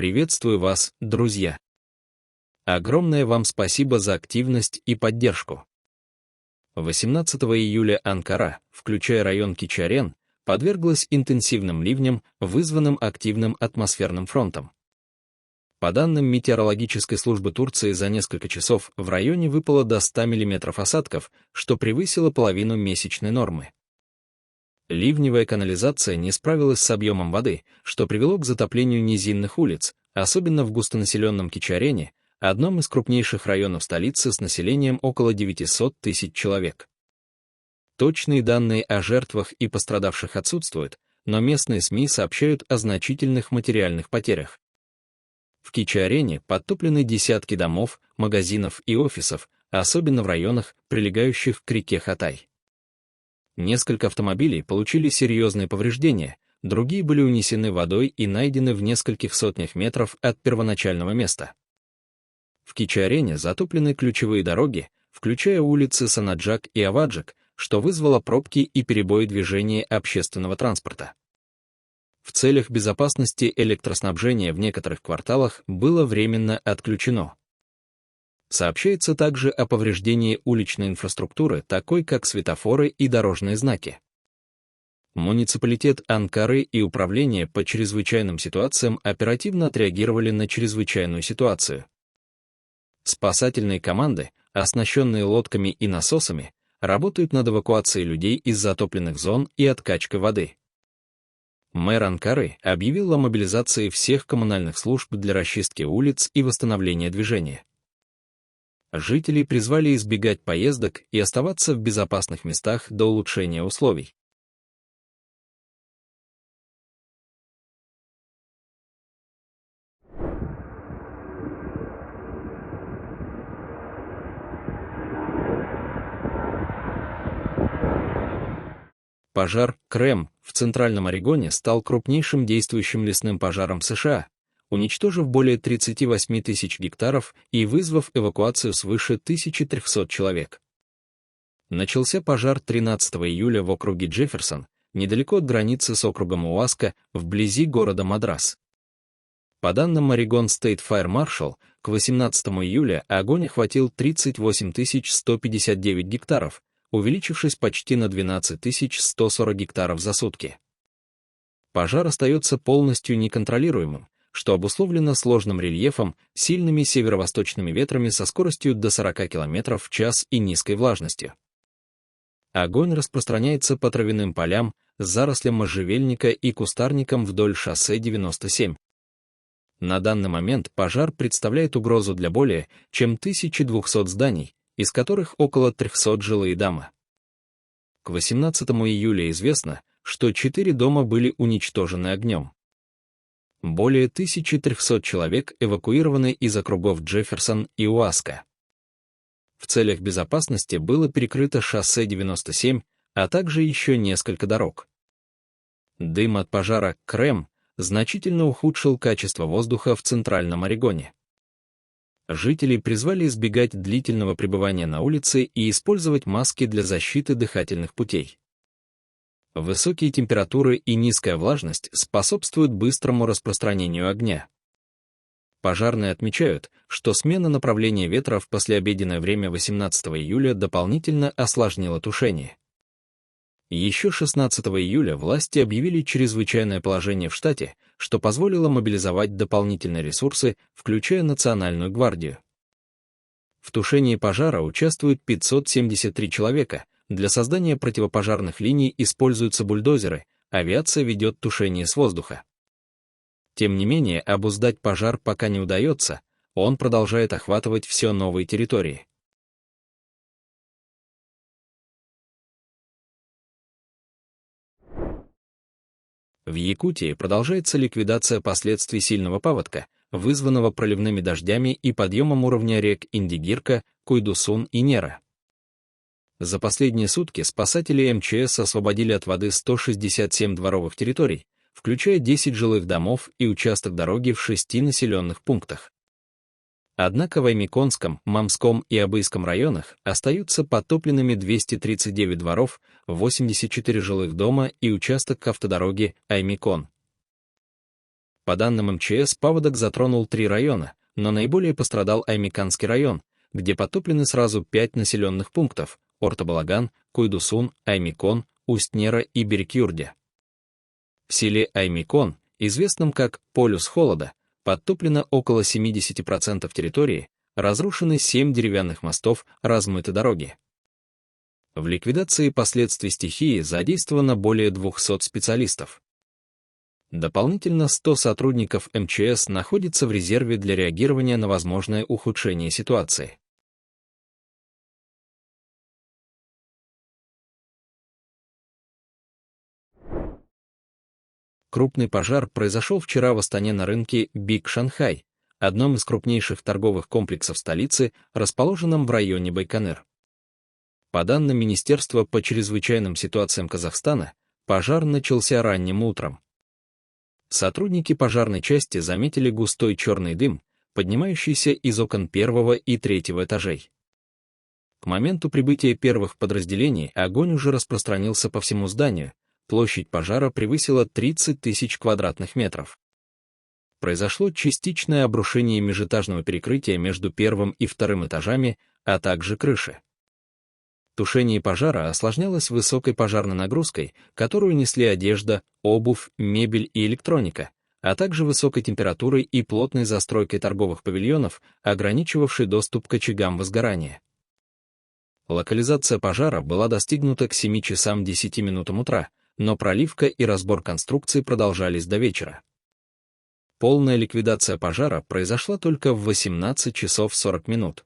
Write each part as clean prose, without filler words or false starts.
Приветствую вас, друзья! Огромное вам спасибо за активность и поддержку. 18 июля Анкара, включая район Кичарен, подверглась интенсивным ливням, вызванным активным атмосферным фронтом. По данным метеорологической службы Турции, за несколько часов в районе выпало до 100 мм осадков, что превысило половину месячной нормы. Ливневая канализация не справилась с объемом воды, что привело к затоплению низинных улиц, особенно в густонаселенном Кичарене, одном из крупнейших районов столицы с населением около 900 тысяч человек. Точные данные о жертвах и пострадавших отсутствуют, но местные СМИ сообщают о значительных материальных потерях. В Кичарене подтоплены десятки домов, магазинов и офисов, особенно в районах, прилегающих к реке Хатай. Несколько автомобилей получили серьезные повреждения, другие были унесены водой и найдены в нескольких сотнях метров от первоначального места. В Кичарене затоплены ключевые дороги, включая улицы Санаджак и Аваджак, что вызвало пробки и перебои движения общественного транспорта. В целях безопасности электроснабжение в некоторых кварталах было временно отключено. Сообщается также о повреждении уличной инфраструктуры, такой как светофоры и дорожные знаки. Муниципалитет Анкары и Управление по чрезвычайным ситуациям оперативно отреагировали на чрезвычайную ситуацию. Спасательные команды, оснащенные лодками и насосами, работают над эвакуацией людей из затопленных зон и откачкой воды. Мэр Анкары объявил о мобилизации всех коммунальных служб для расчистки улиц и восстановления движения. Жителей призвали избегать поездок и оставаться в безопасных местах до улучшения условий. Пожар Крем в Центральном Орегоне стал крупнейшим действующим лесным пожаром в США, уничтожив более 38 тысяч гектаров и вызвав эвакуацию свыше 1300 человек. Начался пожар 13 июля в округе Джефферсон, недалеко от границы с округом Уаска, вблизи города Мадрас. По данным Oregon State Fire Marshal, к 18 июля огонь охватил 38 159 гектаров, увеличившись почти на 12 140 гектаров за сутки. Пожар остается полностью неконтролируемым, что обусловлено сложным рельефом, сильными северо-восточными ветрами со скоростью до 40 км в час и низкой влажностью. Огонь распространяется по травяным полям, зарослям можжевельника и кустарникам вдоль шоссе 97. На данный момент пожар представляет угрозу для более чем 1200 зданий, из которых около 300 жилые дома. К 18 июля известно, что 4 дома были уничтожены огнем. Более 1300 человек эвакуированы из округов Джефферсон и Уаска. В целях безопасности было перекрыто шоссе 97, а также еще несколько дорог. Дым от пожара Крем значительно ухудшил качество воздуха в Центральном Орегоне. Жителей призвали избегать длительного пребывания на улице и использовать маски для защиты дыхательных путей. Высокие температуры и низкая влажность способствуют быстрому распространению огня. Пожарные отмечают, что смена направления ветра в послеобеденное время 18 июля дополнительно осложнила тушение. Еще 16 июля власти объявили чрезвычайное положение в штате, что позволило мобилизовать дополнительные ресурсы, включая Национальную гвардию. В тушении пожара участвуют 573 человека, для создания противопожарных линий используются бульдозеры, авиация ведет тушение с воздуха. Тем не менее, обуздать пожар пока не удается, он продолжает охватывать все новые территории. В Якутии продолжается ликвидация последствий сильного паводка, вызванного проливными дождями и подъемом уровня рек Индигирка, Куйдусун и Нера. За последние сутки спасатели МЧС освободили от воды 167 дворовых территорий, включая 10 жилых домов и участок дороги в 6 населенных пунктах. Однако в Аймиконском, Мамском и Абыйском районах остаются подтопленными 239 дворов, 84 жилых дома и участок автодороги Аймикон. По данным МЧС, паводок затронул 3 района, но наиболее пострадал Аймиканский район, где потоплены сразу 5 населенных пунктов – Орта-Балаган, Куйдусун, Аймикон, Усть-Нера и Беркюрде. В селе Аймикон, известном как «Полюс холода», подтоплено около 70% территории, разрушены 7 деревянных мостов, размыты дороги. В ликвидации последствий стихии задействовано более 200 специалистов. Дополнительно 100 сотрудников МЧС находятся в резерве для реагирования на возможное ухудшение ситуации. Крупный пожар произошел вчера в Астане на рынке Биг Шанхай, одном из крупнейших торговых комплексов столицы, расположенном в районе Байконур. По данным Министерства по чрезвычайным ситуациям Казахстана, пожар начался ранним утром. Сотрудники пожарной части заметили густой черный дым, поднимающийся из окон 1 и 3 этажей. К моменту прибытия первых подразделений огонь уже распространился по всему зданию, площадь пожара превысила 30 тысяч квадратных метров. Произошло частичное обрушение межэтажного перекрытия между 1 и 2 этажами, а также крыши. Тушение пожара осложнялось высокой пожарной нагрузкой, которую несли одежда, обувь, мебель и электроника, а также высокой температурой и плотной застройкой торговых павильонов, ограничивавшей доступ к очагам возгорания. Локализация пожара была достигнута к 7 часам 10 минутам утра, но проливка и разбор конструкции продолжались до вечера. Полная ликвидация пожара произошла только в 18 часов 40 минут.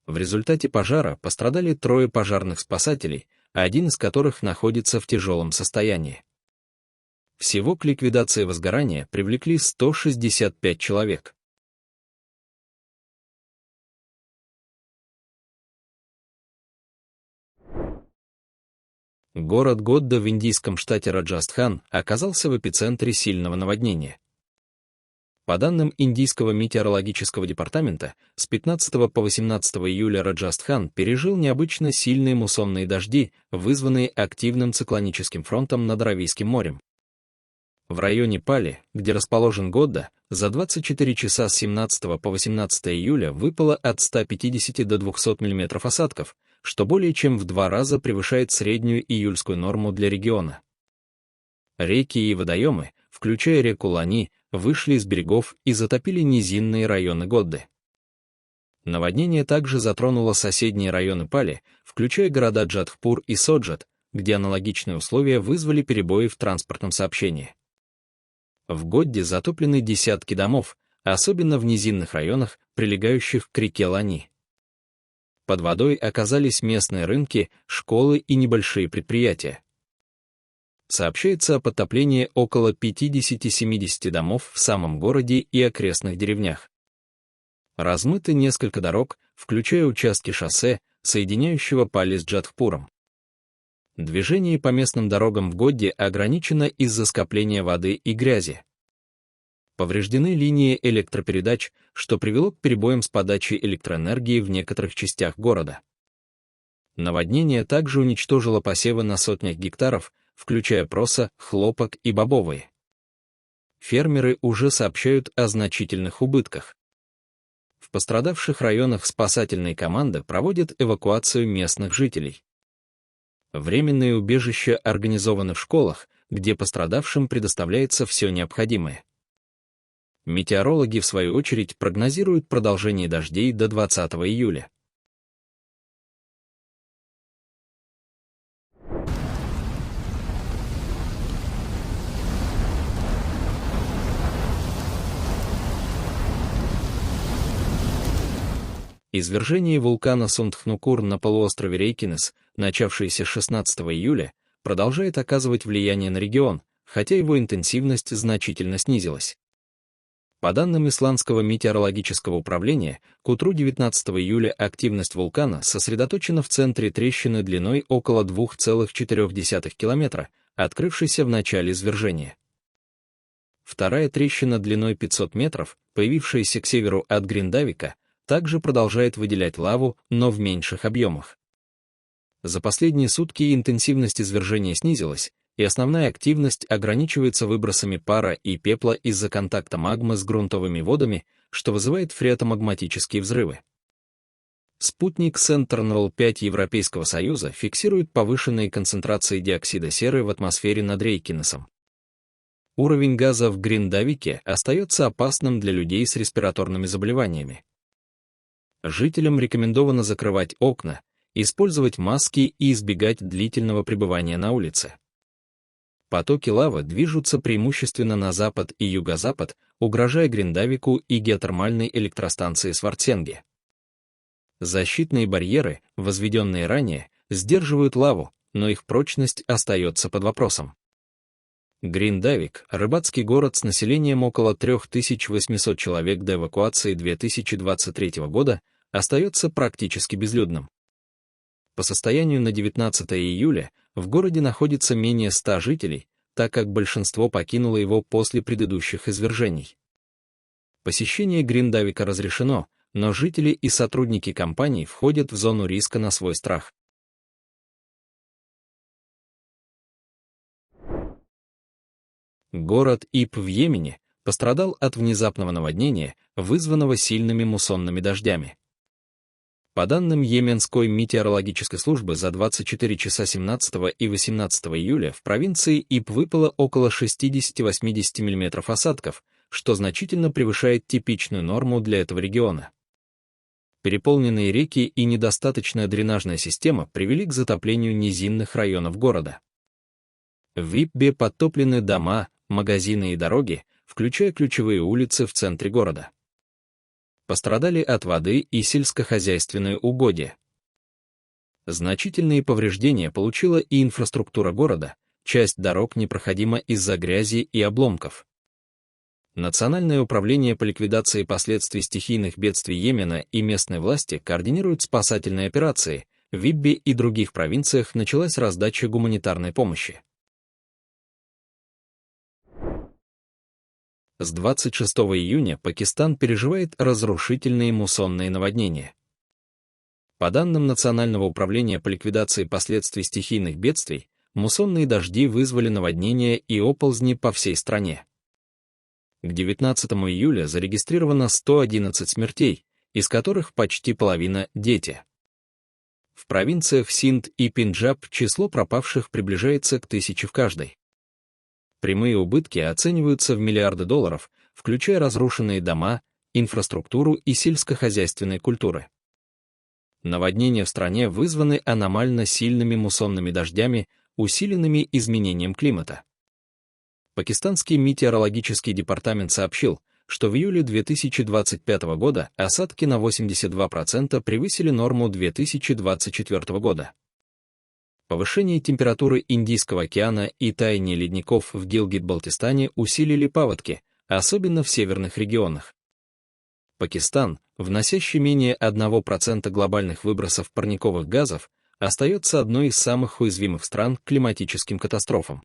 В результате пожара пострадали 3 пожарных спасателей, один из которых находится в тяжелом состоянии. Всего к ликвидации возгорания привлекли 165 человек. Город Годда в индийском штате Раджастхан оказался в эпицентре сильного наводнения. По данным Индийского метеорологического департамента, с 15 по 18 июля Раджастхан пережил необычно сильные муссонные дожди, вызванные активным циклоническим фронтом над Аравийским морем. В районе Пали, где расположен Годда, за 24 часа с 17 по 18 июля выпало от 150 до 200 мм осадков, что более чем в 2 раза превышает среднюю июльскую норму для региона. Реки и водоемы, включая реку Лани, вышли из берегов и затопили низинные районы Годды. Наводнение также затронуло соседние районы Пали, включая города Джодхпур и Соджат, где аналогичные условия вызвали перебои в транспортном сообщении. В Годде затоплены десятки домов, особенно в низинных районах, прилегающих к реке Лани. Под водой оказались местные рынки, школы и небольшие предприятия. Сообщается о подтоплении около 50-70 домов в самом городе и окрестных деревнях. Размыты несколько дорог, включая участки шоссе, соединяющего Пали с Джодхпуром. Движение по местным дорогам в Годде ограничено из-за скопления воды и грязи. Повреждены линии электропередач, что привело к перебоям с подачей электроэнергии в некоторых частях города. Наводнение также уничтожило посевы на сотнях гектаров, включая проса, хлопок и бобовые. Фермеры уже сообщают о значительных убытках. В пострадавших районах спасательные команды проводят эвакуацию местных жителей. Временные убежища организованы в школах, где пострадавшим предоставляется все необходимое. Метеорологи, в свою очередь, прогнозируют продолжение дождей до 20 июля. Извержение вулкана Сундхнукур на полуострове Рейкинес, начавшееся 16 июля, продолжает оказывать влияние на регион, хотя его интенсивность значительно снизилась. По данным Исландского метеорологического управления, к утру 19 июля активность вулкана сосредоточена в центре трещины длиной около 2,4 километра, открывшейся в начале извержения. Вторая трещина длиной 500 метров, появившаяся к северу от Гриндавика, также продолжает выделять лаву, но в меньших объемах. За последние сутки интенсивность извержения снизилась, и основная активность ограничивается выбросами пара и пепла из-за контакта магмы с грунтовыми водами, что вызывает фреатомагматические взрывы. Спутник Sentinel-5 Европейского Союза фиксирует повышенные концентрации диоксида серы в атмосфере над Рейкинесом. Уровень газа в Гриндавике остается опасным для людей с респираторными заболеваниями. Жителям рекомендовано закрывать окна, использовать маски и избегать длительного пребывания на улице. Потоки лавы движутся преимущественно на запад и юго-запад, угрожая Гриндавику и геотермальной электростанции Свартсенге. Защитные барьеры, возведенные ранее, сдерживают лаву, но их прочность остается под вопросом. Гриндавик — рыбацкий город с населением около 3800 человек до эвакуации 2023 года, остается практически безлюдным. По состоянию на 19 июля в городе находится менее 100 жителей, так как большинство покинуло его после предыдущих извержений. Посещение Гриндавика разрешено, но жители и сотрудники компаний входят в зону риска на свой страх. Город Иб в Йемене пострадал от внезапного наводнения, вызванного сильными муссонными дождями. По данным Йеменской метеорологической службы, за 24 часа 17 и 18 июля в провинции Иб выпало около 60-80 мм осадков, что значительно превышает типичную норму для этого региона. Переполненные реки и недостаточная дренажная система привели к затоплению низинных районов города. В Иббе подтоплены дома, магазины и дороги, включая ключевые улицы в центре города. Пострадали от воды и сельскохозяйственные угодья. Значительные повреждения получила и инфраструктура города, часть дорог непроходима из-за грязи и обломков. Национальное управление по ликвидации последствий стихийных бедствий Йемена и местные власти координируют спасательные операции. В Иббе и других провинциях началась раздача гуманитарной помощи. С 26 июня Пакистан переживает разрушительные муссонные наводнения. По данным Национального управления по ликвидации последствий стихийных бедствий, муссонные дожди вызвали наводнения и оползни по всей стране. К 19 июля зарегистрировано 111 смертей, из которых почти половина — дети. В провинциях Синд и Пенджаб число пропавших приближается к 1000 в каждой. Прямые убытки оцениваются в миллиарды долларов, включая разрушенные дома, инфраструктуру и сельскохозяйственные культуры. Наводнения в стране вызваны аномально сильными муссонными дождями, усиленными изменением климата. Пакистанский метеорологический департамент сообщил, что в июле 2025 года осадки на 82% превысили норму 2024 года. Повышение температуры Индийского океана и таяние ледников в Гилгит-Балтистане усилили паводки, особенно в северных регионах. Пакистан, вносящий менее 1% глобальных выбросов парниковых газов, остается одной из самых уязвимых стран к климатическим катастрофам.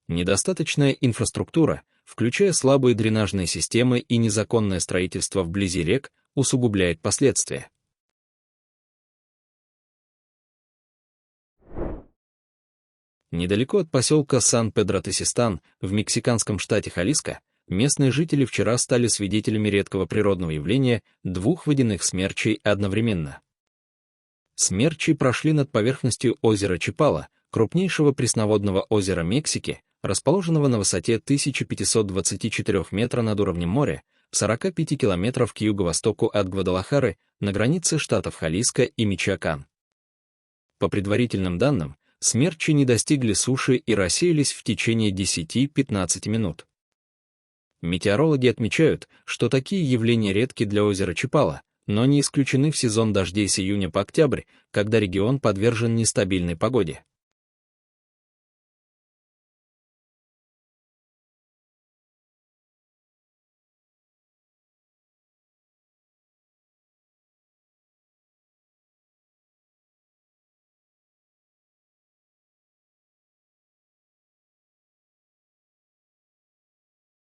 Недостаточная инфраструктура, включая слабые дренажные системы и незаконное строительство вблизи рек, усугубляет последствия. Недалеко от поселка Сан-Педро-Тесистан в мексиканском штате Халиско местные жители вчера стали свидетелями редкого природного явления двух водяных смерчей одновременно. Смерчи прошли над поверхностью озера Чапала, крупнейшего пресноводного озера Мексики, расположенного на высоте 1524 метра над уровнем моря, в 45 километров к юго-востоку от Гвадалахары, на границе штатов Халиско и Мичоакан. По предварительным данным, смерчи не достигли суши и рассеялись в течение 10-15 минут. Метеорологи отмечают, что такие явления редки для озера Чапала, но не исключены в сезон дождей с июня по октябрь, когда регион подвержен нестабильной погоде.